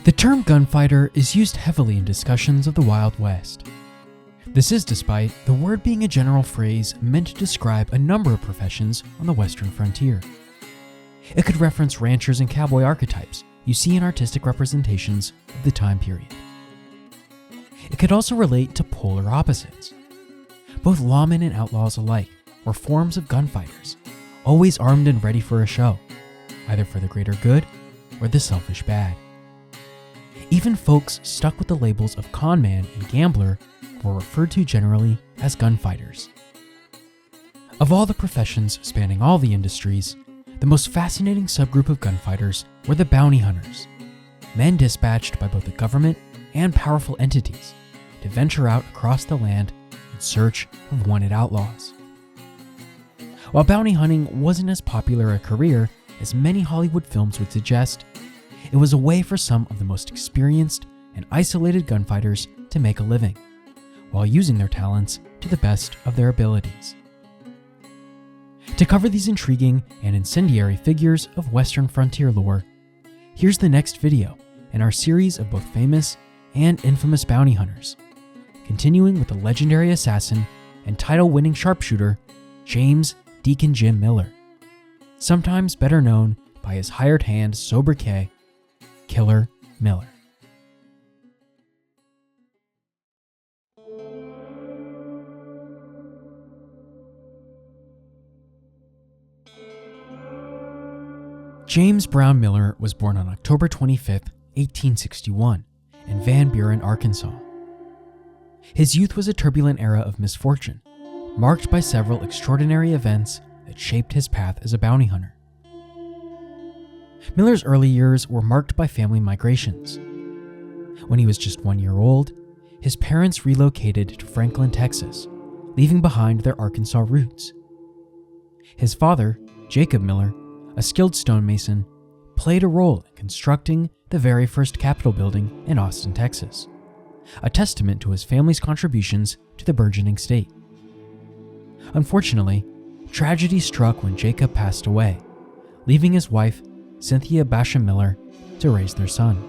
The term gunfighter is used heavily in discussions of the Wild West. This is despite the word being a general phrase meant to describe a number of professions on the western frontier. It could reference ranchers and cowboy archetypes you see in artistic representations of the time period. It could also relate to polar opposites. Both lawmen and outlaws alike were forms of gunfighters, always armed and ready for a show, either for the greater good or the selfish bad. Even folks stuck with the labels of conman and gambler were referred to generally as gunfighters. Of all the professions spanning all the industries, the most fascinating subgroup of gunfighters were the bounty hunters, men dispatched by both the government and powerful entities to venture out across the land in search of wanted outlaws. While bounty hunting wasn't as popular a career as many Hollywood films would suggest, it was a way for some of the most experienced and isolated gunfighters to make a living, while using their talents to the best of their abilities. To cover these intriguing and incendiary figures of Western frontier lore, here's the next video in our series of both famous and infamous bounty hunters, continuing with the legendary assassin and title-winning sharpshooter, James Deacon Jim Miller, sometimes better known by his hired hand sobriquet, Killer Miller. James Brown Miller was born on October 25, 1861, in Van Buren, Arkansas. His youth was a turbulent era of misfortune, marked by several extraordinary events that shaped his path as a bounty hunter. Miller's early years were marked by family migrations. When he was just 1 year old, his parents relocated to Franklin, Texas, leaving behind their Arkansas roots. His father, Jacob Miller, a skilled stonemason, played a role in constructing the very first Capitol building in Austin, Texas, a testament to his family's contributions to the burgeoning state. Unfortunately, tragedy struck when Jacob passed away, leaving his wife, Cynthia Basham Miller, to raise their son.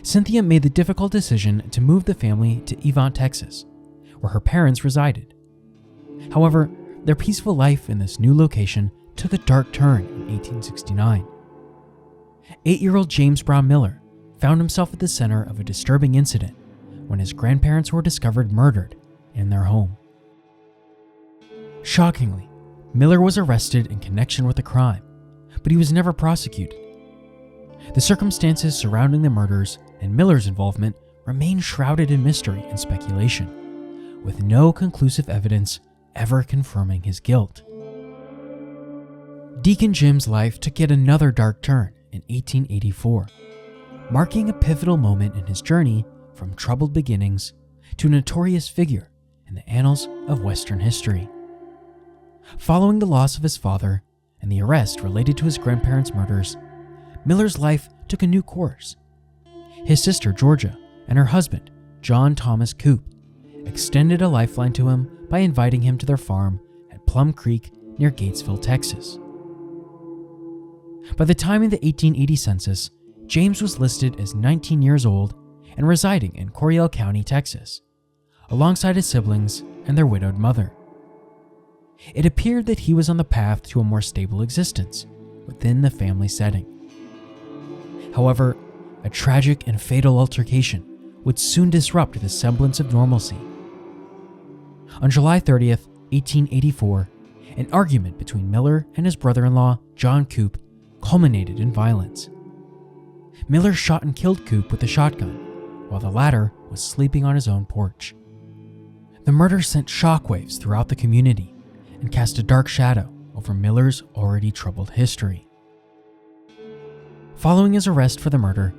Cynthia made the difficult decision to move the family to Evont, Texas, where her parents resided. However, their peaceful life in this new location took a dark turn in 1869. 8-year-old James Brown Miller found himself at the center of a disturbing incident when his grandparents were discovered murdered in their home. Shockingly, Miller was arrested in connection with the crime, but he was never prosecuted. The circumstances surrounding the murders and Miller's involvement remain shrouded in mystery and speculation, with no conclusive evidence ever confirming his guilt. Deacon Jim's life took yet another dark turn in 1884, marking a pivotal moment in his journey from troubled beginnings to a notorious figure in the annals of Western history. Following the loss of his father and the arrest related to his grandparents' murders, Miller's life took a new course. His sister Georgia and her husband, John Thomas Coop, extended a lifeline to him by inviting him to their farm at Plum Creek near Gatesville, Texas. By the time of the 1880 census, James was listed as 19 years old and residing in Coryell County, Texas, alongside his siblings and their widowed mother. It appeared that he was on the path to a more stable existence within the family setting. However, a tragic and fatal altercation would soon disrupt the semblance of normalcy. On July 30th, 1884, an argument between Miller and his brother-in-law, John Coop, culminated in violence. Miller shot and killed Coop with a shotgun, while the latter was sleeping on his own porch. The murder sent shockwaves throughout the community and cast a dark shadow over Miller's already troubled history. Following his arrest for the murder,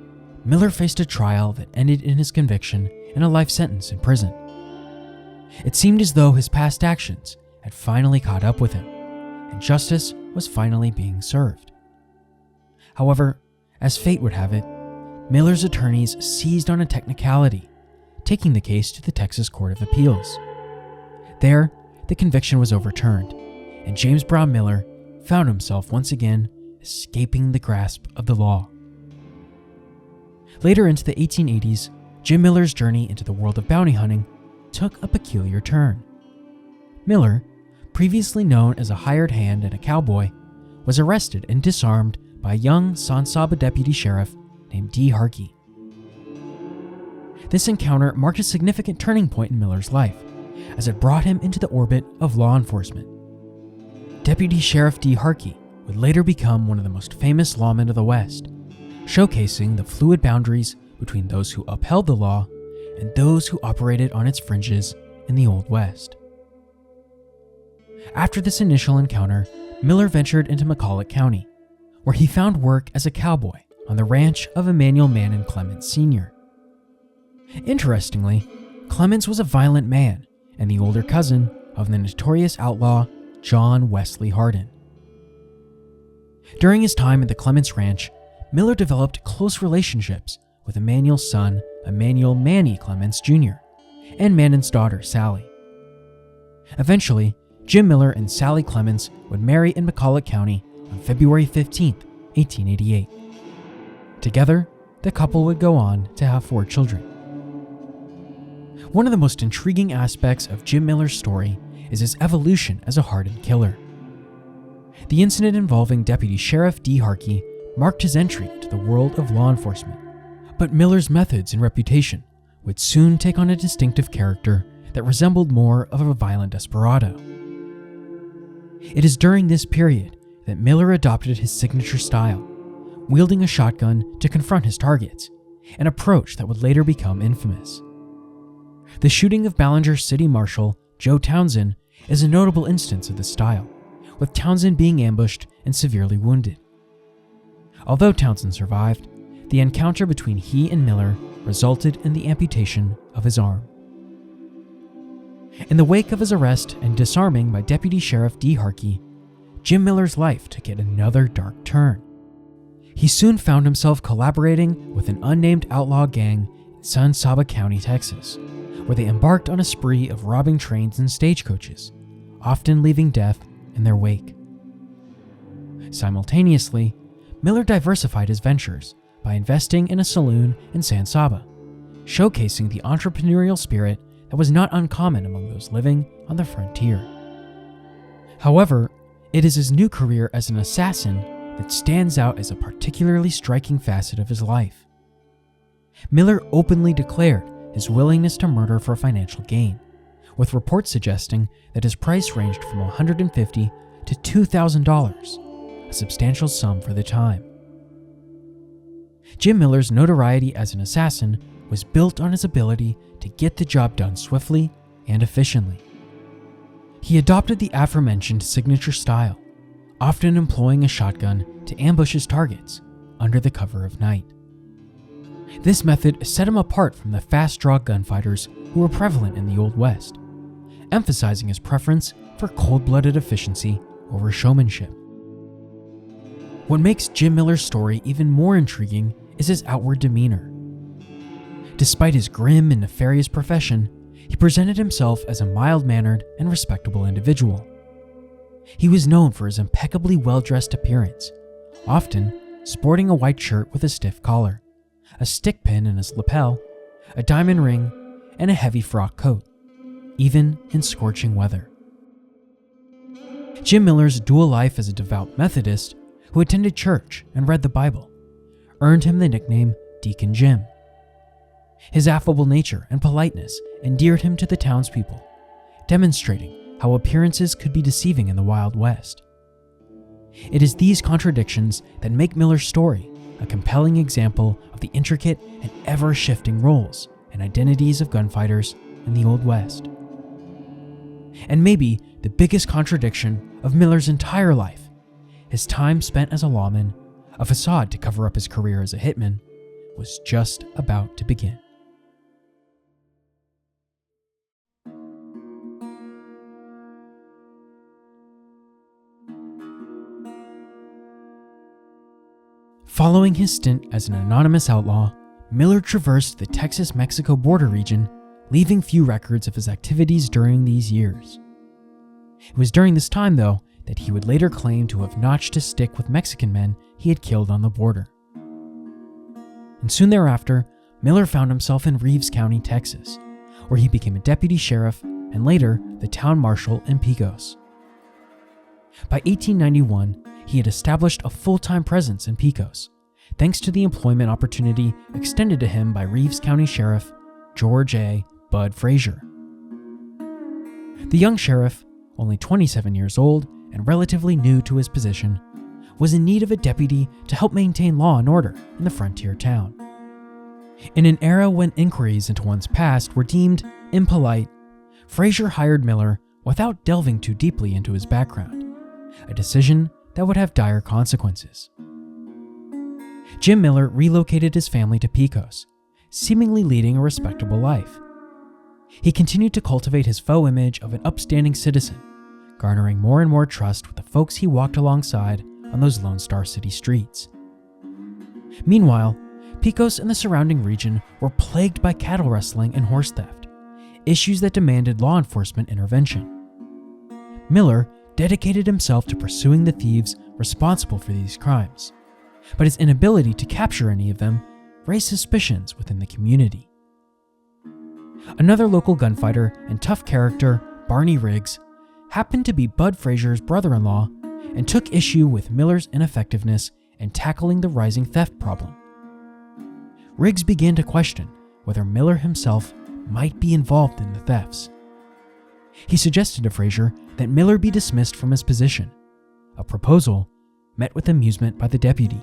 Miller faced a trial that ended in his conviction and a life sentence in prison. It seemed as though his past actions had finally caught up with him, and justice was finally being served. However, as fate would have it, Miller's attorneys seized on a technicality, taking the case to the Texas Court of Appeals. There, the conviction was overturned, and James Brown Miller found himself once again escaping the grasp of the law. Later into the 1880s, Jim Miller's journey into the world of bounty hunting took a peculiar turn. Miller, previously known as a hired hand and a cowboy, was arrested and disarmed by a young San Saba deputy sheriff named Dee Harkey. This encounter marked a significant turning point in Miller's life, as it brought him into the orbit of law enforcement. Deputy Sheriff Dee Harkey would later become one of the most famous lawmen of the West, showcasing the fluid boundaries between those who upheld the law and those who operated on its fringes in the Old West. After this initial encounter, Miller ventured into McCulloch County, where he found work as a cowboy on the ranch of Emanuel Mannon Clemens Sr. Interestingly, Clemens was a violent man and the older cousin of the notorious outlaw John Wesley Hardin. During his time at the Clemens Ranch, Miller developed close relationships with Emanuel's son, Emanuel Manny Clemens Jr., and Mannon's daughter, Sally. Eventually, Jim Miller and Sally Clemens would marry in McCulloch County on February 15, 1888. Together, the couple would go on to have 4 children. One of the most intriguing aspects of Jim Miller's story is his evolution as a hardened killer. The incident involving Deputy Sheriff Dee Harkey marked his entry into the world of law enforcement, but Miller's methods and reputation would soon take on a distinctive character that resembled more of a violent desperado. It is during this period that Miller adopted his signature style, wielding a shotgun to confront his targets, an approach that would later become infamous. The shooting of Ballinger City Marshal Joe Townsend is a notable instance of this style, with Townsend being ambushed and severely wounded. Although Townsend survived, the encounter between he and Miller resulted in the amputation of his arm. In the wake of his arrest and disarming by Deputy Sheriff Dee Harkey, Jim Miller's life took yet another dark turn. He soon found himself collaborating with an unnamed outlaw gang in San Saba County, Texas, where they embarked on a spree of robbing trains and stagecoaches, often leaving death in their wake. Simultaneously, Miller diversified his ventures by investing in a saloon in San Saba, showcasing the entrepreneurial spirit that was not uncommon among those living on the frontier. However, it is his new career as an assassin that stands out as a particularly striking facet of his life. Miller openly declared his willingness to murder for financial gain, with reports suggesting that his price ranged from $150 to $2,000, a substantial sum for the time. Jim Miller's notoriety as an assassin was built on his ability to get the job done swiftly and efficiently. He adopted the aforementioned signature style, often employing a shotgun to ambush his targets under the cover of night. This method set him apart from the fast-draw gunfighters who were prevalent in the Old West, emphasizing his preference for cold-blooded efficiency over showmanship. What makes Jim Miller's story even more intriguing is his outward demeanor. Despite his grim and nefarious profession, he presented himself as a mild-mannered and respectable individual. He was known for his impeccably well-dressed appearance, often sporting a white shirt with a stiff collar, a stick pin in his lapel, a diamond ring, and a heavy frock coat, even in scorching weather. Jim Miller's dual life as a devout Methodist who attended church and read the Bible earned him the nickname Deacon Jim. His affable nature and politeness endeared him to the townspeople, demonstrating how appearances could be deceiving in the Wild West. It is these contradictions that make Miller's story a compelling example of the intricate and ever-shifting roles and identities of gunfighters in the Old West. And maybe the biggest contradiction of Miller's entire life, his time spent as a lawman, a facade to cover up his career as a hitman, was just about to begin. Following his stint as an anonymous outlaw, Miller traversed the Texas-Mexico border region, leaving few records of his activities during these years. It was during this time, though, that he would later claim to have notched a stick with Mexican men he had killed on the border. and soon thereafter, Miller found himself in Reeves County, Texas, where he became a deputy sheriff and later the town marshal in Pecos. By 1891, he had established a full-time presence in Pecos, thanks to the employment opportunity extended to him by Reeves County Sheriff George A. Bud Frazier. The young sheriff, only 27 years old and relatively new to his position, was in need of a deputy to help maintain law and order in the frontier town. In an era when inquiries into one's past were deemed impolite, Frazier hired Miller without delving too deeply into his background, a decision that would have dire consequences. Jim Miller relocated his family to Pecos, seemingly leading a respectable life. He continued to cultivate his faux image of an upstanding citizen, garnering more and more trust with the folks he walked alongside on those Lone Star City streets. Meanwhile, Pecos and the surrounding region were plagued by cattle rustling and horse theft, issues that demanded law enforcement intervention. Miller dedicated himself to pursuing the thieves responsible for these crimes, but his inability to capture any of them raised suspicions within the community. Another local gunfighter and tough character, Barney Riggs, happened to be Bud Frazier's brother-in-law and took issue with Miller's ineffectiveness in tackling the rising theft problem. Riggs began to question whether Miller himself might be involved in the thefts. He suggested to Frazier that Miller be dismissed from his position, a proposal met with amusement by the deputy.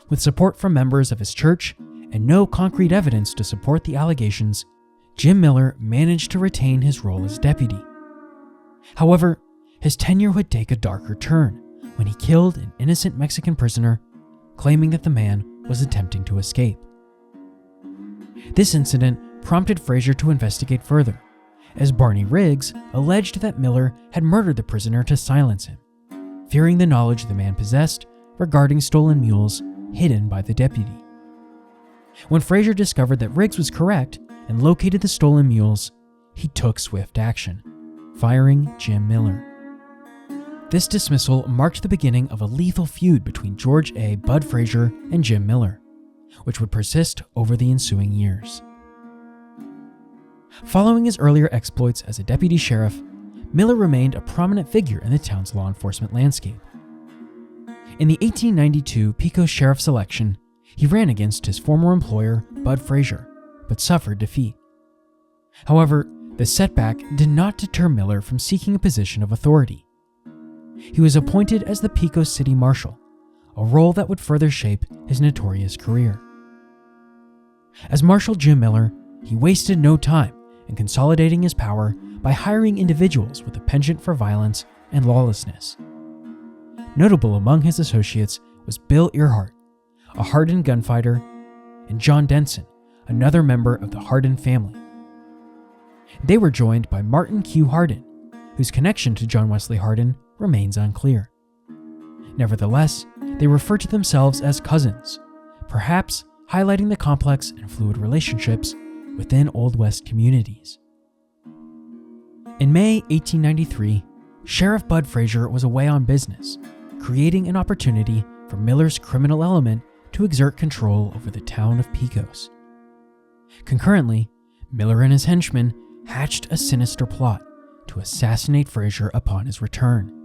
With support from members of his church and no concrete evidence to support the allegations, Jim Miller managed to retain his role as deputy. However, his tenure would take a darker turn when he killed an innocent Mexican prisoner, claiming that the man was attempting to escape. This incident prompted Frazier to investigate further, as Barney Riggs alleged that Miller had murdered the prisoner to silence him, fearing the knowledge the man possessed regarding stolen mules hidden by the deputy. When Frazier discovered that Riggs was correct and located the stolen mules, he took swift action, firing Jim Miller. This dismissal marked the beginning of a lethal feud between George A. Bud Frazier and Jim Miller, which would persist over the ensuing years. Following his earlier exploits as a deputy sheriff, Miller remained a prominent figure in the town's law enforcement landscape. In the 1892 Pecos Sheriff's election, he ran against his former employer, Bud Frazier, but suffered defeat. However, the setback did not deter Miller from seeking a position of authority. He was appointed as the Pecos City Marshal, a role that would further shape his notorious career. As Marshal Jim Miller, he wasted no time in consolidating his power by hiring individuals with a penchant for violence and lawlessness. Notable among his associates was Bill Earhart, a hardened gunfighter, and John Denson, another member of the Hardin family. They were joined by Martin Q. Hardin, whose connection to John Wesley Hardin remains unclear. Nevertheless, they refer to themselves as cousins, perhaps highlighting the complex and fluid relationships within Old West communities. In May 1893, Sheriff Bud Frazier was away on business, creating an opportunity for Miller's criminal element to exert control over the town of Pecos. Concurrently, Miller and his henchmen hatched a sinister plot to assassinate Frazier upon his return.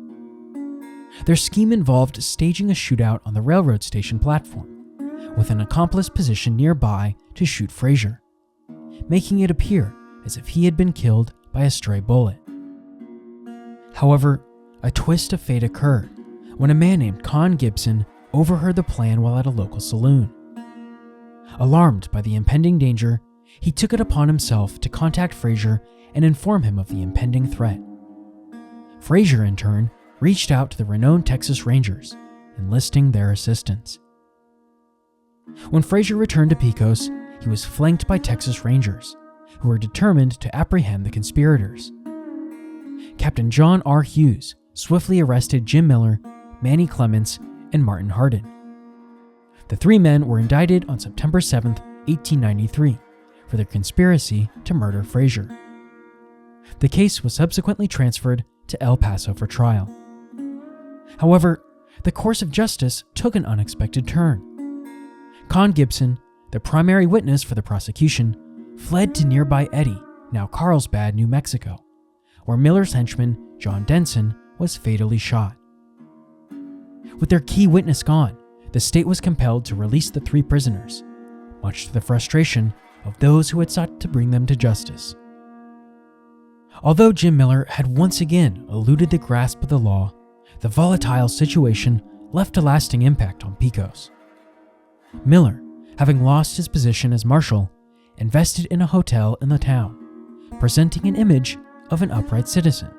Their scheme involved staging a shootout on the railroad station platform, with an accomplice positioned nearby to shoot Frazier, making it appear as if he had been killed by a stray bullet. However, a twist of fate occurred when a man named Con Gibson overheard the plan while at a local saloon. Alarmed by the impending danger, he took it upon himself to contact Frazier and inform him of the impending threat. Frazier, in turn, reached out to the renowned Texas Rangers, enlisting their assistance. When Frazier returned to Pecos, he was flanked by Texas Rangers, who were determined to apprehend the conspirators. Captain John R. Hughes swiftly arrested Jim Miller, Manny Clements, and Martin Hardin. The three men were indicted on September 7, 1893, for their conspiracy to murder Frazier. The case was subsequently transferred to El Paso for trial. However, the course of justice took an unexpected turn. Con Gibson, the primary witness for the prosecution, fled to nearby Eddy, now Carlsbad, New Mexico, where Miller's henchman, John Denson, was fatally shot. With their key witness gone, the state was compelled to release the 3 prisoners, much to the frustration of those who had sought to bring them to justice. Although Jim Miller had once again eluded the grasp of the law, the volatile situation left a lasting impact on Pecos. Miller, having lost his position as marshal, invested in a hotel in the town, presenting an image of an upright citizen.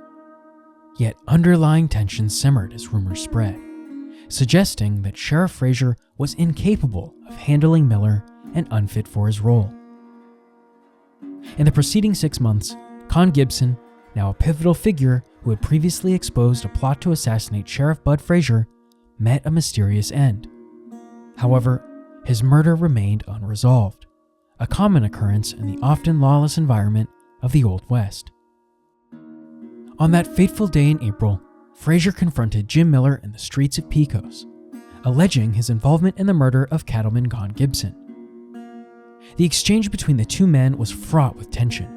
Yet underlying tensions simmered as rumors spread, suggesting that Sheriff Frazier was incapable of handling Miller and unfit for his role. In the preceding 6 months, Con Gibson, now a pivotal figure who had previously exposed a plot to assassinate Sheriff Bud Frazier, met a mysterious end. However, his murder remained unresolved, a common occurrence in the often lawless environment of the Old West. On that fateful day in April, Frazier confronted Jim Miller in the streets of Pecos, alleging his involvement in the murder of cattleman Con Gibson. The exchange between the 2 men was fraught with tension,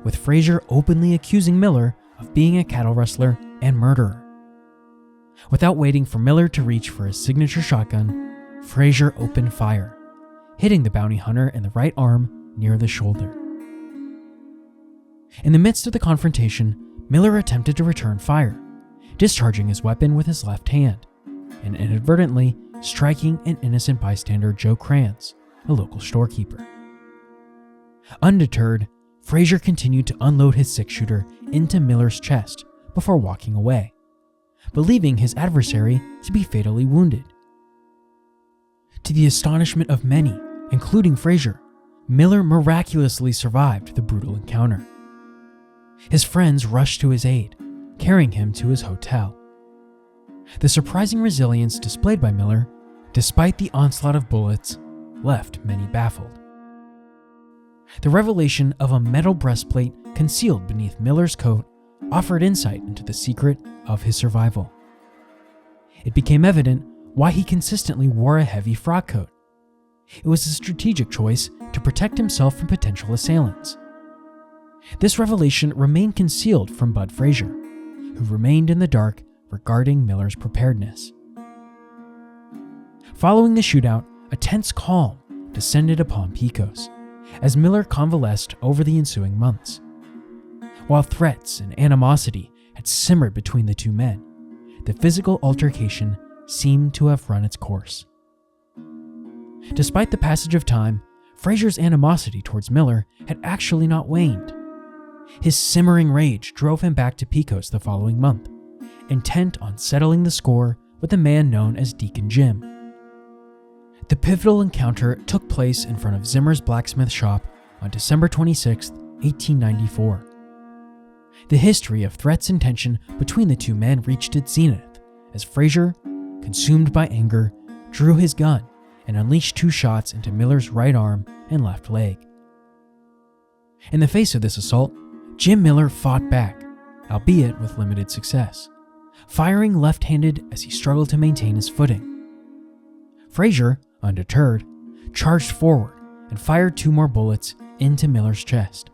with Frazier openly accusing Miller of being a cattle rustler and murderer. Without waiting for Miller to reach for his signature shotgun, Frazier opened fire, hitting the bounty hunter in the right arm near the shoulder. In the midst of the confrontation, Miller attempted to return fire, discharging his weapon with his left hand, and inadvertently striking an innocent bystander, Joe Kranz, a local storekeeper. Undeterred, Frazier continued to unload his 6-shooter into Miller's chest before walking away, believing his adversary to be fatally wounded. To the astonishment of many, including Frazier, Miller miraculously survived the brutal encounter. His friends rushed to his aid, carrying him to his hotel. The surprising resilience displayed by Miller, despite the onslaught of bullets, left many baffled. The revelation of a metal breastplate concealed beneath Miller's coat offered insight into the secret of his survival. It became evident why he consistently wore a heavy frock coat. It was a strategic choice to protect himself from potential assailants. This revelation remained concealed from Bud Frazier, who remained in the dark regarding Miller's preparedness. Following the shootout, a tense calm descended upon Pecos, as Miller convalesced over the ensuing months. While threats and animosity had simmered between the 2 men, the physical altercation seemed to have run its course. Despite the passage of time, Frazier's animosity towards Miller had actually not waned. His simmering rage drove him back to Pecos the following month, intent on settling the score with a man known as Deacon Jim. The pivotal encounter took place in front of Zimmer's blacksmith shop on December 26, 1894. The history of threats and tension between the 2 men reached its zenith as Frazier, consumed by anger, drew his gun and unleashed 2 shots into Miller's right arm and left leg. In the face of this assault, Jim Miller fought back, albeit with limited success, firing left-handed as he struggled to maintain his footing. Frazier, undeterred, charged forward and fired 2 more bullets into Miller's chest.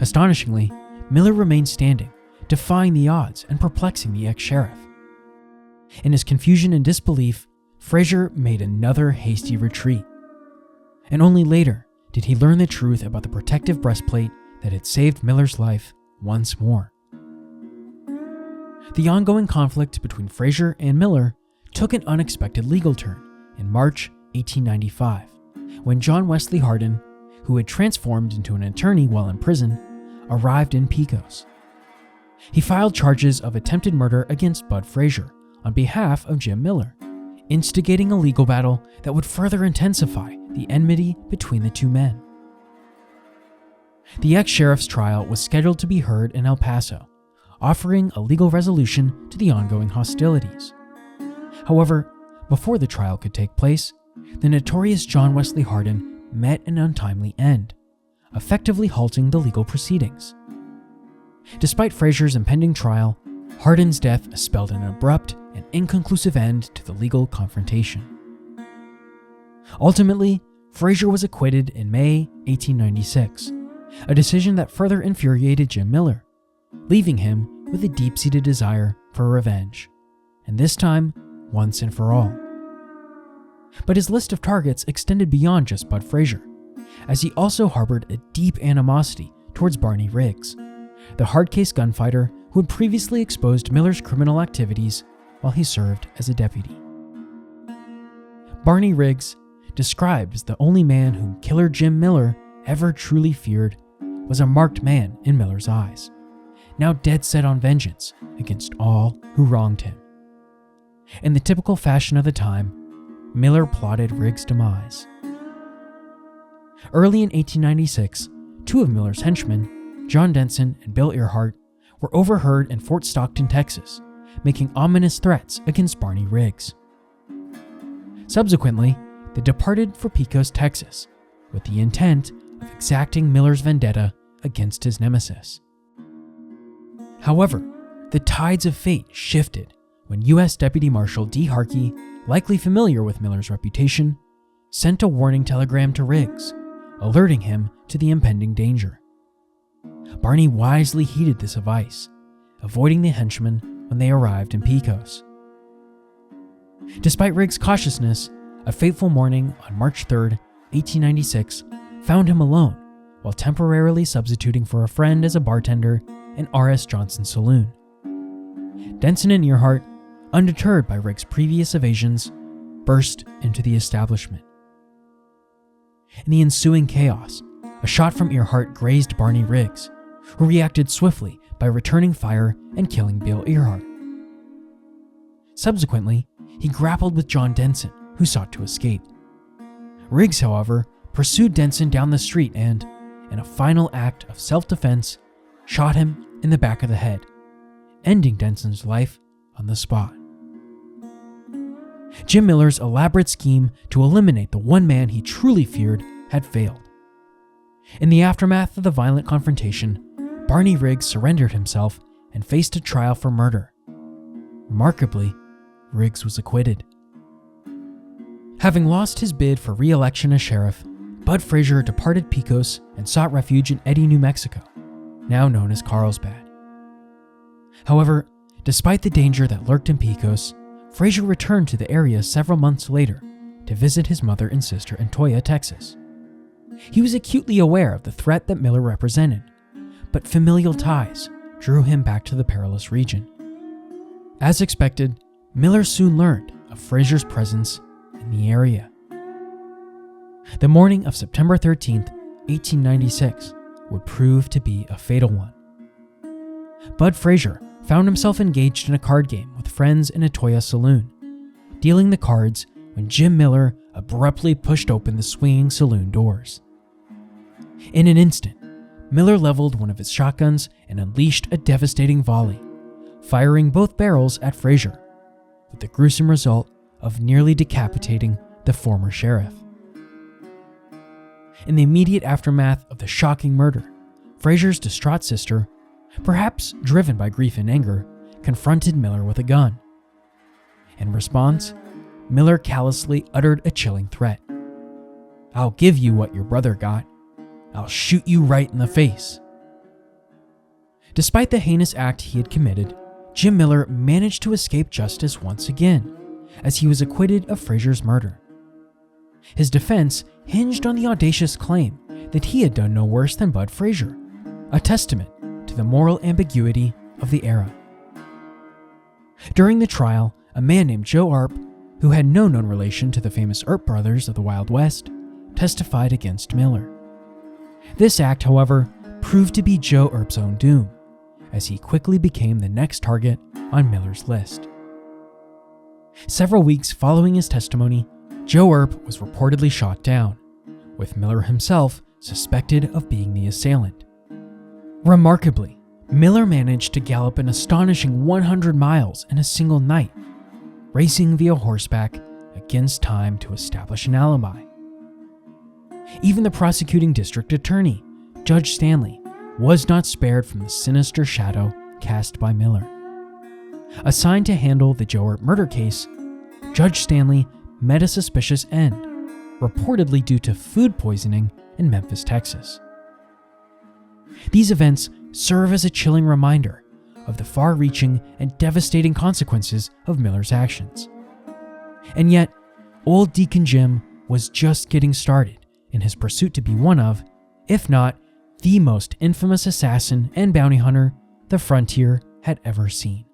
Astonishingly, Miller remained standing, defying the odds and perplexing the ex-sheriff. In his confusion and disbelief, Frazier made another hasty retreat, and only later did he learn the truth about the protective breastplate that had saved Miller's life once more. The ongoing conflict between Frazier and Miller took an unexpected legal turn in March 1895, when John Wesley Hardin, who had transformed into an attorney while in prison, arrived in Pecos. He filed charges of attempted murder against Bud Frazier on behalf of Jim Miller, instigating a legal battle that would further intensify the enmity between the 2 men. The ex-sheriff's trial was scheduled to be heard in El Paso, offering a legal resolution to the ongoing hostilities. However, before the trial could take place, the notorious John Wesley Hardin met an untimely end, effectively halting the legal proceedings. Despite Frazier's impending trial, Hardin's death spelled an abrupt and inconclusive end to the legal confrontation. Ultimately, Frazier was acquitted in May 1896, a decision that further infuriated Jim Miller, leaving him with a deep-seated desire for revenge, and this time, once and for all. But his list of targets extended beyond just Bud Frazier, as he also harbored a deep animosity towards Barney Riggs, the hard-case gunfighter who had previously exposed Miller's criminal activities while he served as a deputy. Barney Riggs, described as the only man whom killer Jim Miller ever truly feared, was a marked man in Miller's eyes, now dead set on vengeance against all who wronged him. In the typical fashion of the time, Miller plotted Riggs' demise. Early in 1896, two of Miller's henchmen, John Denson and Bill Earhart, were overheard in Fort Stockton, Texas, making ominous threats against Barney Riggs. Subsequently, they departed for Pecos, Texas, with the intent of exacting Miller's vendetta against his nemesis. However, the tides of fate shifted when U.S. Deputy Marshal Dee Harkey, likely familiar with Miller's reputation, sent a warning telegram to Riggs, alerting him to the impending danger. Barney wisely heeded this advice, avoiding the henchmen when they arrived in Pecos. Despite Riggs' cautiousness, a fateful morning on March 3, 1896, found him alone while temporarily substituting for a friend as a bartender in R.S. Johnson's saloon. Denson and Earhart, undeterred by Riggs' previous evasions, burst into the establishment. In the ensuing chaos, a shot from Earhart grazed Barney Riggs, who reacted swiftly by returning fire and killing Bill Earhart. Subsequently, he grappled with John Denson, who sought to escape. Riggs, however, pursued Denson down the street and, in a final act of self-defense, shot him in the back of the head, ending Denson's life on the spot. Jim Miller's elaborate scheme to eliminate the one man he truly feared had failed. In the aftermath of the violent confrontation, Barney Riggs surrendered himself and faced a trial for murder. Remarkably, Riggs was acquitted. Having lost his bid for re-election as sheriff, Bud Frazier departed Pecos and sought refuge in Eddy, New Mexico, now known as Carlsbad. However, despite the danger that lurked in Pecos, Frazier returned to the area several months later to visit his mother and sister in Toyah, Texas. He was acutely aware of the threat that Miller represented, but familial ties drew him back to the perilous region. As expected, Miller soon learned of Frazier's presence in the area. The morning of September 13, 1896, would prove to be a fatal one. Bud Frazier found himself engaged in a card game with friends in a Toyah saloon, dealing the cards when Jim Miller abruptly pushed open the swinging saloon doors. In an instant, Miller leveled one of his shotguns and unleashed a devastating volley, firing both barrels at Frazier, with the gruesome result of nearly decapitating the former sheriff. In the immediate aftermath of the shocking murder, Frazier's distraught sister, perhaps driven by grief and anger, confronted Miller with a gun. In response, Miller callously uttered a chilling threat. "I'll give you what your brother got. I'll shoot you right in the face." Despite the heinous act he had committed, Jim Miller managed to escape justice once again, as he was acquitted of Frazier's murder. His defense hinged on the audacious claim that he had done no worse than Bud Frazier, a testament to the moral ambiguity of the era. During the trial, a man named Joe Arp, who had no known relation to the famous Earp brothers of the Wild West, testified against Miller. This act, however, proved to be Joe Earp's own doom, as he quickly became the next target on Miller's list. Several weeks following his testimony, Joe Earp was reportedly shot down, with Miller himself suspected of being the assailant. Remarkably, Miller managed to gallop an astonishing 100 miles in a single night, racing via horseback against time to establish an alibi. Even the prosecuting district attorney, Judge Stanley, was not spared from the sinister shadow cast by Miller. Assigned to handle the Joe Earp murder case, Judge Stanley met a suspicious end reportedly due to food poisoning in Memphis, Texas. These events serve as a chilling reminder of the far-reaching and devastating consequences of Miller's actions. And yet, old Deacon Jim was just getting started in his pursuit to be one of, if not the most infamous assassin and bounty hunter the frontier had ever seen.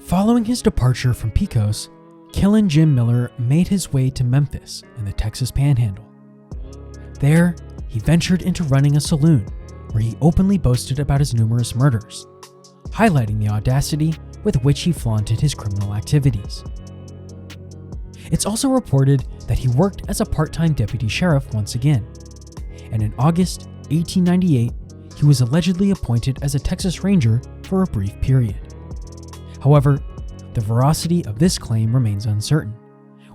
Following his departure from Pecos, Killin' Jim Miller made his way to Memphis in the Texas Panhandle. There, he ventured into running a saloon where he openly boasted about his numerous murders, highlighting the audacity with which he flaunted his criminal activities. It's also reported that he worked as a part-time deputy sheriff once again, and in August 1898, he was allegedly appointed as a Texas Ranger for a brief period. However, the veracity of this claim remains uncertain,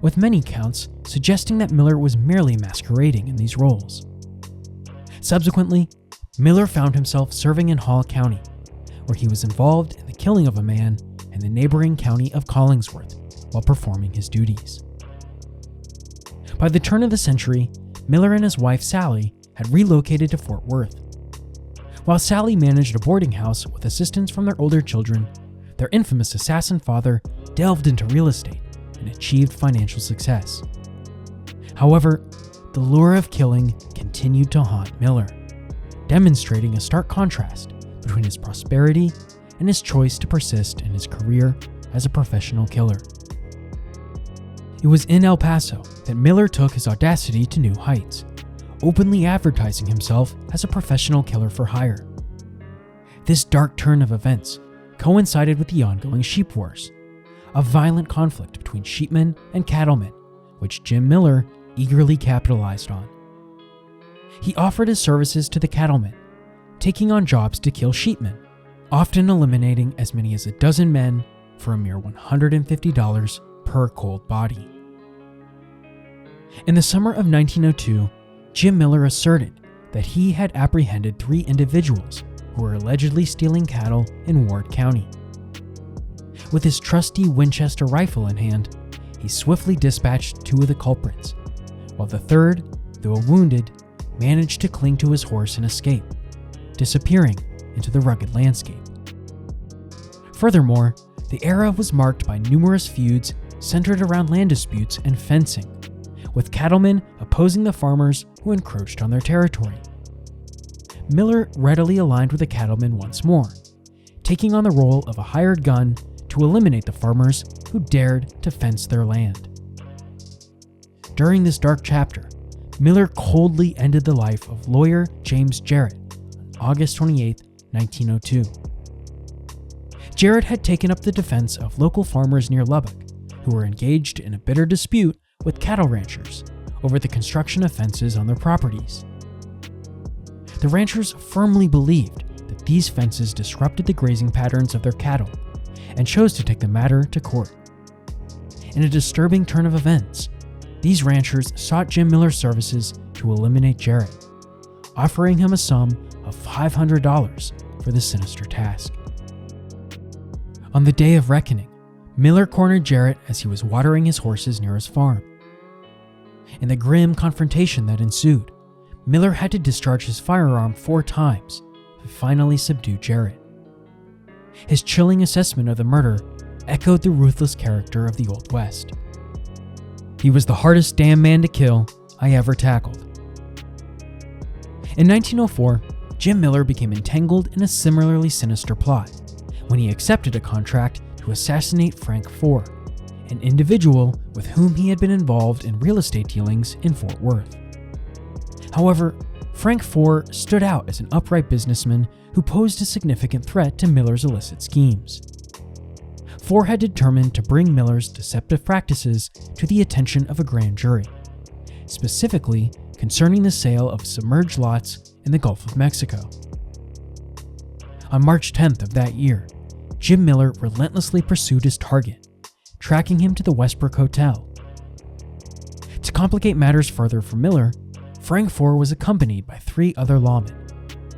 with many counts suggesting that Miller was merely masquerading in these roles. Subsequently, Miller found himself serving in Hall County, where he was involved in the killing of a man in the neighboring county of Collingsworth while performing his duties. By the turn of the century, Miller and his wife Sally had relocated to Fort Worth. While Sally managed a boarding house with assistance from their older children, their infamous assassin father delved into real estate and achieved financial success. However, the lure of killing continued to haunt Miller, demonstrating a stark contrast between his prosperity and his choice to persist in his career as a professional killer. It was in El Paso that Miller took his audacity to new heights, openly advertising himself as a professional killer for hire. This dark turn of events coincided with the ongoing sheep wars, a violent conflict between sheepmen and cattlemen, which Jim Miller eagerly capitalized on. He offered his services to the cattlemen, taking on jobs to kill sheepmen, often eliminating as many as a dozen men for a mere $150 per cold body. In the summer of 1902, Jim Miller asserted that he had apprehended 3 individuals who were allegedly stealing cattle in Ward County. With his trusty Winchester rifle in hand, he swiftly dispatched 2 of the culprits, while the third, though wounded, managed to cling to his horse and escape, disappearing into the rugged landscape. Furthermore, the era was marked by numerous feuds centered around land disputes and fencing, with cattlemen opposing the farmers who encroached on their territory. Miller readily aligned with the cattlemen once more, taking on the role of a hired gun to eliminate the farmers who dared to fence their land. During this dark chapter, Miller coldly ended the life of lawyer James Jarrett on August 28, 1902. Jarrett had taken up the defense of local farmers near Lubbock, who were engaged in a bitter dispute with cattle ranchers over the construction of fences on their properties. The ranchers firmly believed that these fences disrupted the grazing patterns of their cattle and chose to take the matter to court. In a disturbing turn of events, these ranchers sought Jim Miller's services to eliminate Jarrett, offering him a sum of $500 for the sinister task. On the day of reckoning, Miller cornered Jarrett as he was watering his horses near his farm. In the grim confrontation that ensued, Miller had to discharge his firearm 4 times to finally subdue Jarrett. His chilling assessment of the murder echoed the ruthless character of the Old West. "He was the hardest damn man to kill I ever tackled." In 1904, Jim Miller became entangled in a similarly sinister plot when he accepted a contract to assassinate Frank Foer, an individual with whom he had been involved in real estate dealings in Fort Worth. However, Frank Foer stood out as an upright businessman who posed a significant threat to Miller's illicit schemes. Foer had determined to bring Miller's deceptive practices to the attention of a grand jury, specifically concerning the sale of submerged lots in the Gulf of Mexico. On March 10th of that year, Jim Miller relentlessly pursued his target, tracking him to the Westbrook Hotel. To complicate matters further for Miller, Frank Foer was accompanied by 3 other lawmen,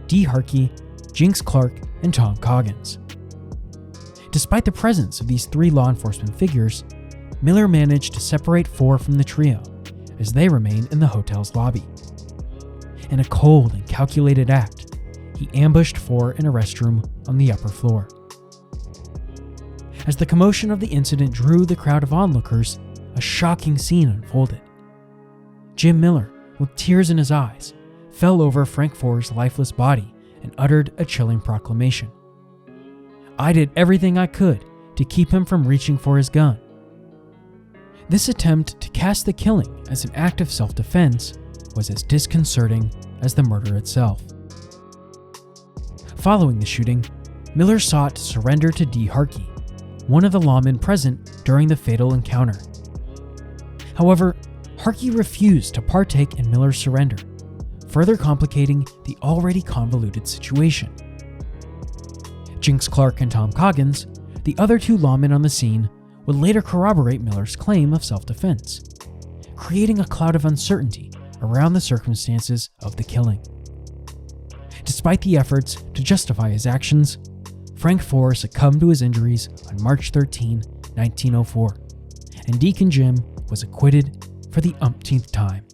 Dee Harkey, Jinx Clark, and Tom Coggins. Despite the presence of these three law enforcement figures, Miller managed to separate four from the trio as they remained in the hotel's lobby. In a cold and calculated act, he ambushed four in a restroom on the upper floor. As the commotion of the incident drew the crowd of onlookers, a shocking scene unfolded. Jim Miller, with tears in his eyes, fell over Frank Foer's lifeless body and uttered a chilling proclamation. "I did everything I could to keep him from reaching for his gun." This attempt to cast the killing as an act of self-defense was as disconcerting as the murder itself. Following the shooting, Miller sought to surrender to Dee Harkey, one of the lawmen present during the fatal encounter. However, Harkey refused to partake in Miller's surrender, further complicating the already convoluted situation. Jinx Clark and Tom Coggins, the other two lawmen on the scene, would later corroborate Miller's claim of self-defense, creating a cloud of uncertainty around the circumstances of the killing. Despite the efforts to justify his actions, Frank Foer succumbed to his injuries on March 13, 1904, and Deacon Jim was acquitted for the umpteenth time.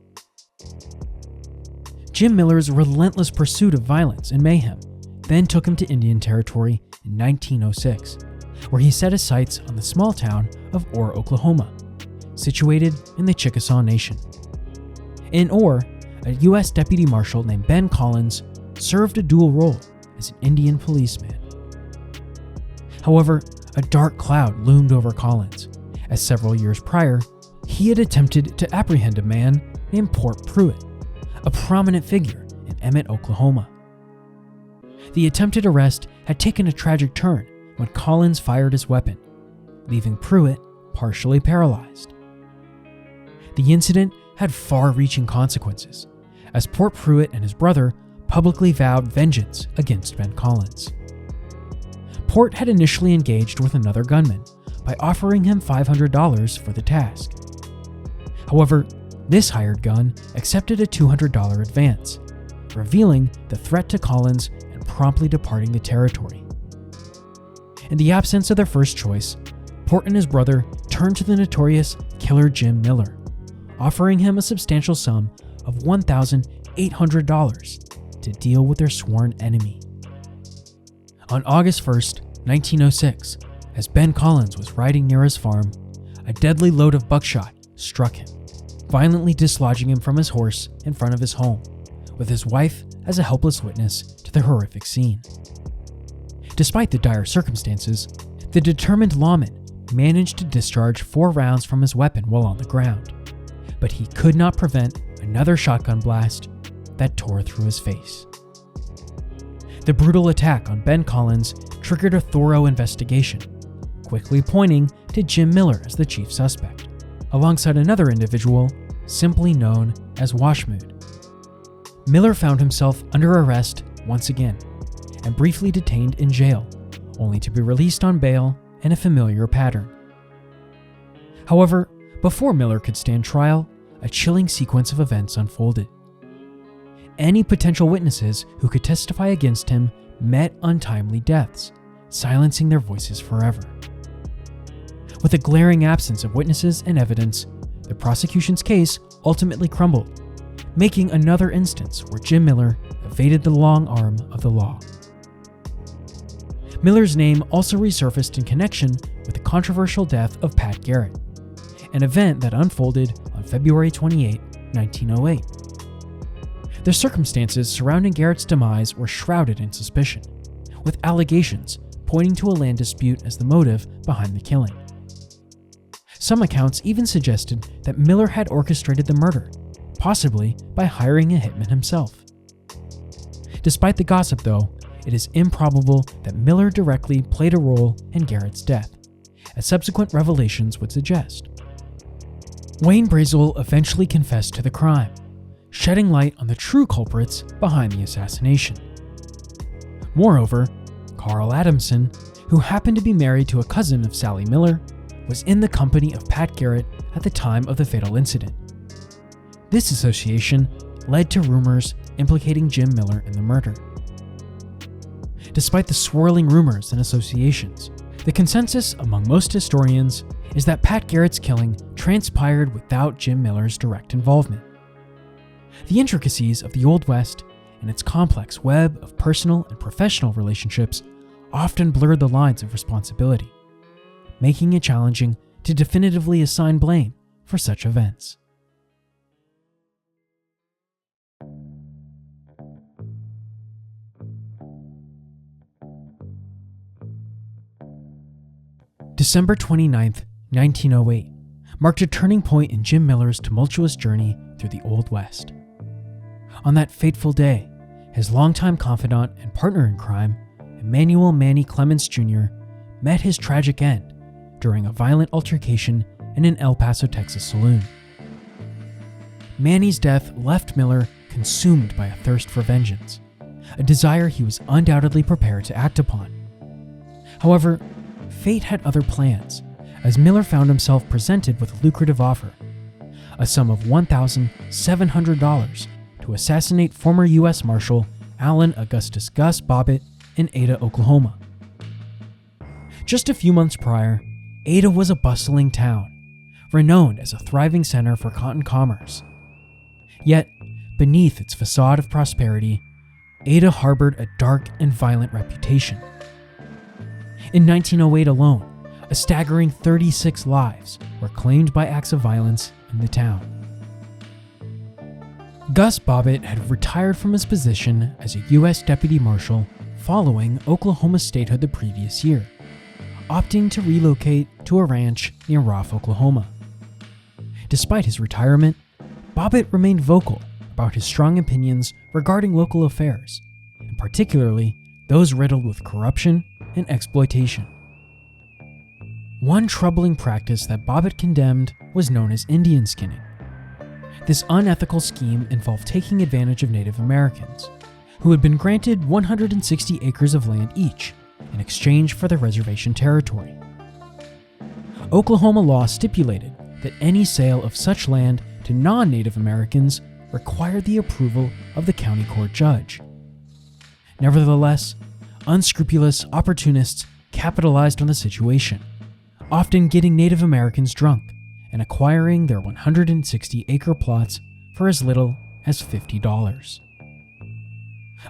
Jim Miller's relentless pursuit of violence and mayhem then took him to Indian Territory in 1906, where he set his sights on the small town of Orr, Oklahoma, situated in the Chickasaw Nation. In Orr, a U.S. Deputy Marshal named Ben Collins served a dual role as an Indian policeman. However, a dark cloud loomed over Collins, as several years prior, he had attempted to apprehend a man named Port Pruitt, a prominent figure in Emmett, Oklahoma. The attempted arrest had taken a tragic turn when Collins fired his weapon, leaving Pruitt partially paralyzed. The incident had far-reaching consequences, as Port Pruitt and his brother publicly vowed vengeance against Ben Collins. Port had initially engaged with another gunman by offering him $500 for the task. However, this hired gun accepted a $200 advance, revealing the threat to Collins and promptly departing the territory. In the absence of their first choice, Port and his brother turned to the notorious killer Jim Miller, offering him a substantial sum of $1,800 to deal with their sworn enemy. On August 1st, 1906, as Ben Collins was riding near his farm, a deadly load of buckshot struck him, violently dislodging him from his horse in front of his home, with his wife as a helpless witness to the horrific scene. Despite the dire circumstances, the determined lawman managed to discharge 4 rounds from his weapon while on the ground, but he could not prevent another shotgun blast that tore through his face. The brutal attack on Ben Collins triggered a thorough investigation, quickly pointing to Jim Miller as the chief suspect, alongside another individual simply known as Washmood. Miller found himself under arrest once again and briefly detained in jail, only to be released on bail in a familiar pattern. However, before Miller could stand trial, a chilling sequence of events unfolded. Any potential witnesses who could testify against him met untimely deaths, silencing their voices forever. With a glaring absence of witnesses and evidence, the prosecution's case ultimately crumbled, making another instance where Jim Miller evaded the long arm of the law. Miller's name also resurfaced in connection with the controversial death of Pat Garrett, an event that unfolded on February 28, 1908. The circumstances surrounding Garrett's demise were shrouded in suspicion, with allegations pointing to a land dispute as the motive behind the killing. Some accounts even suggested that Miller had orchestrated the murder, possibly by hiring a hitman himself. Despite the gossip, though, it is improbable that Miller directly played a role in Garrett's death, as subsequent revelations would suggest. Wayne Brazel eventually confessed to the crime, shedding light on the true culprits behind the assassination. Moreover, Carl Adamson, who happened to be married to a cousin of Sally Miller, was in the company of Pat Garrett at the time of the fatal incident. This association led to rumors implicating Jim Miller in the murder. Despite the swirling rumors and associations, the consensus among most historians is that Pat Garrett's killing transpired without Jim Miller's direct involvement. The intricacies of the Old West and its complex web of personal and professional relationships often blurred the lines of responsibility, making it challenging to definitively assign blame for such events. December 29, 1908, marked a turning point in Jim Miller's tumultuous journey through the Old West. On that fateful day, his longtime confidant and partner in crime, Emmanuel Manny Clements Jr., met his tragic end during a violent altercation in an El Paso, Texas saloon. Manny's death left Miller consumed by a thirst for vengeance, a desire he was undoubtedly prepared to act upon. However, fate had other plans, as Miller found himself presented with a lucrative offer, a sum of $1,700 to assassinate former U.S. Marshal Allen Augustus Gus Bobbitt in Ada, Oklahoma. Just a few months prior, Ada was a bustling town, renowned as a thriving center for cotton commerce. Yet, beneath its facade of prosperity, Ada harbored a dark and violent reputation. In 1908 alone, a staggering 36 lives were claimed by acts of violence in the town. Gus Bobbitt had retired from his position as a U.S. Deputy Marshal following Oklahoma statehood the previous year, opting to relocate to a ranch near Roth, Oklahoma. Despite his retirement, Bobbitt remained vocal about his strong opinions regarding local affairs, and particularly those riddled with corruption and exploitation. One troubling practice that Bobbitt condemned was known as Indian skinning. This unethical scheme involved taking advantage of Native Americans, who had been granted 160 acres of land each in exchange for their reservation territory. Oklahoma law stipulated that any sale of such land to non-Native Americans required the approval of the county court judge. Nevertheless, unscrupulous opportunists capitalized on the situation, often getting Native Americans drunk and acquiring their 160-acre plots for as little as $50.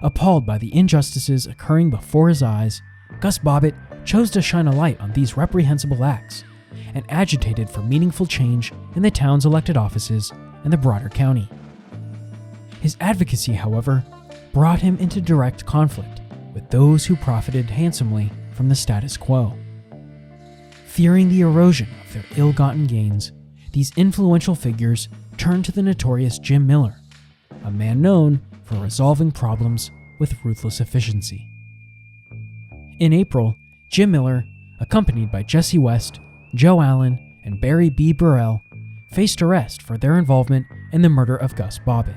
Appalled by the injustices occurring before his eyes, Gus Bobbitt chose to shine a light on these reprehensible acts and agitated for meaningful change in the town's elected offices and the broader county. His advocacy, however, brought him into direct conflict with those who profited handsomely from the status quo. Fearing the erosion of their ill-gotten gains, these influential figures turned to the notorious Jim Miller, a man known for resolving problems with ruthless efficiency. In April, Jim Miller, accompanied by Jesse West, Joe Allen, and Barry B. Burrell, faced arrest for their involvement in the murder of Gus Bobbitt.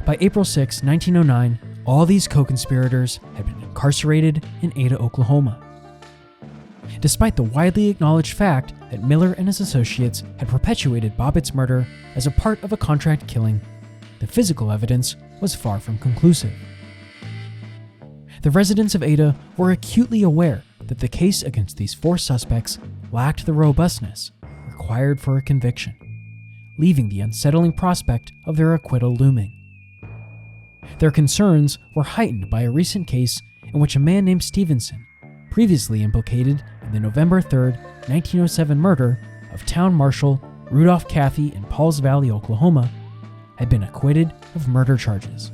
By April 6, 1909, all these co-conspirators had been incarcerated in Ada, Oklahoma. Despite the widely acknowledged fact that Miller and his associates had perpetuated Bobbitt's murder as a part of a contract killing, the physical evidence was far from conclusive. The residents of Ada were acutely aware that the case against these four suspects lacked the robustness required for a conviction, leaving the unsettling prospect of their acquittal looming. Their concerns were heightened by a recent case in which a man named Stevenson, previously implicated in the November 3, 1907 murder of Town Marshal Rudolph Cathy in Pauls Valley, Oklahoma, had been acquitted of murder charges.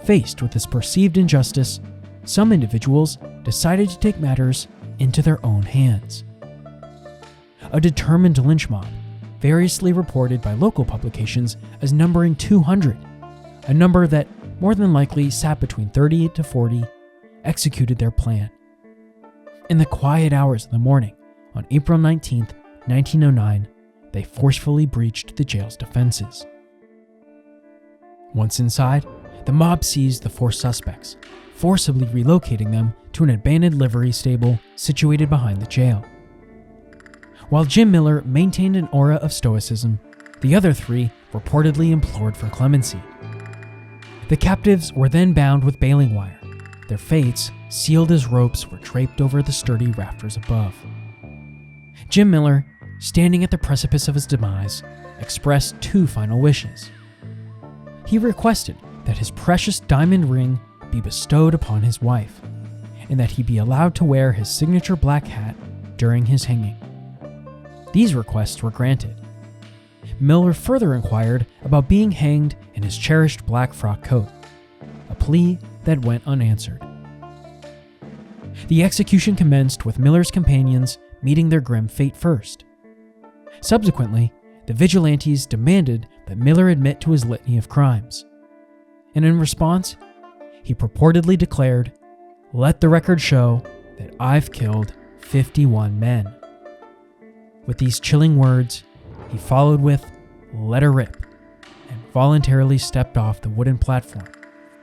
Faced with this perceived injustice, some individuals decided to take matters into their own hands. A determined lynch mob, variously reported by local publications as numbering 200, a number that more than likely sat between 30 to 40, executed their plan. In the quiet hours of the morning, on April 19, 1909, they forcefully breached the jail's defenses. Once inside, the mob seized the four suspects, forcibly relocating them to an abandoned livery stable situated behind the jail. While Jim Miller maintained an aura of stoicism, the other three reportedly implored for clemency. The captives were then bound with baling wire, their fates sealed as ropes were draped over the sturdy rafters above. Jim Miller, standing at the precipice of his demise, expressed two final wishes. He requested that his precious diamond ring be bestowed upon his wife, and that he be allowed to wear his signature black hat during his hanging. These requests were granted. Miller further inquired about being hanged in his cherished black frock coat, a plea that went unanswered. The execution commenced with Miller's companions meeting their grim fate first. Subsequently, the vigilantes demanded that Miller admit to his litany of crimes, and in response, he purportedly declared, "Let the record show that I've killed 51 men." With these chilling words, he followed with, "Let her rip," and voluntarily stepped off the wooden platform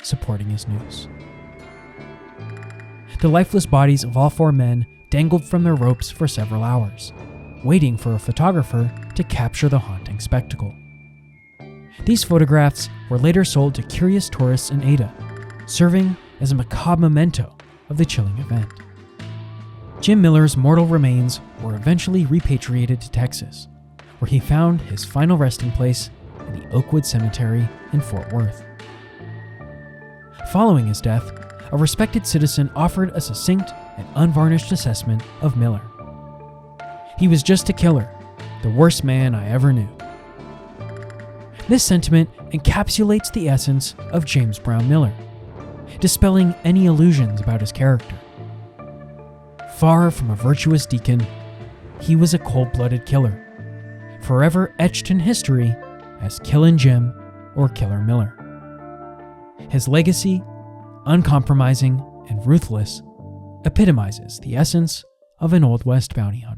supporting his noose. The lifeless bodies of all 4 men dangled from their ropes for several hours, waiting for a photographer to capture the haunting spectacle. These photographs were later sold to curious tourists in Ada, serving as a macabre memento of the chilling event. Jim Miller's mortal remains were eventually repatriated to Texas, where he found his final resting place in the Oakwood Cemetery in Fort Worth. Following his death, a respected citizen offered a succinct and unvarnished assessment of Miller. "He was just a killer, the worst man I ever knew." This sentiment encapsulates the essence of James Brown Miller, dispelling any illusions about his character. Far from a virtuous deacon, he was a cold-blooded killer, forever etched in history as Killin' Jim or Killer Miller. His legacy, uncompromising and ruthless, epitomizes the essence of an Old West bounty hunter.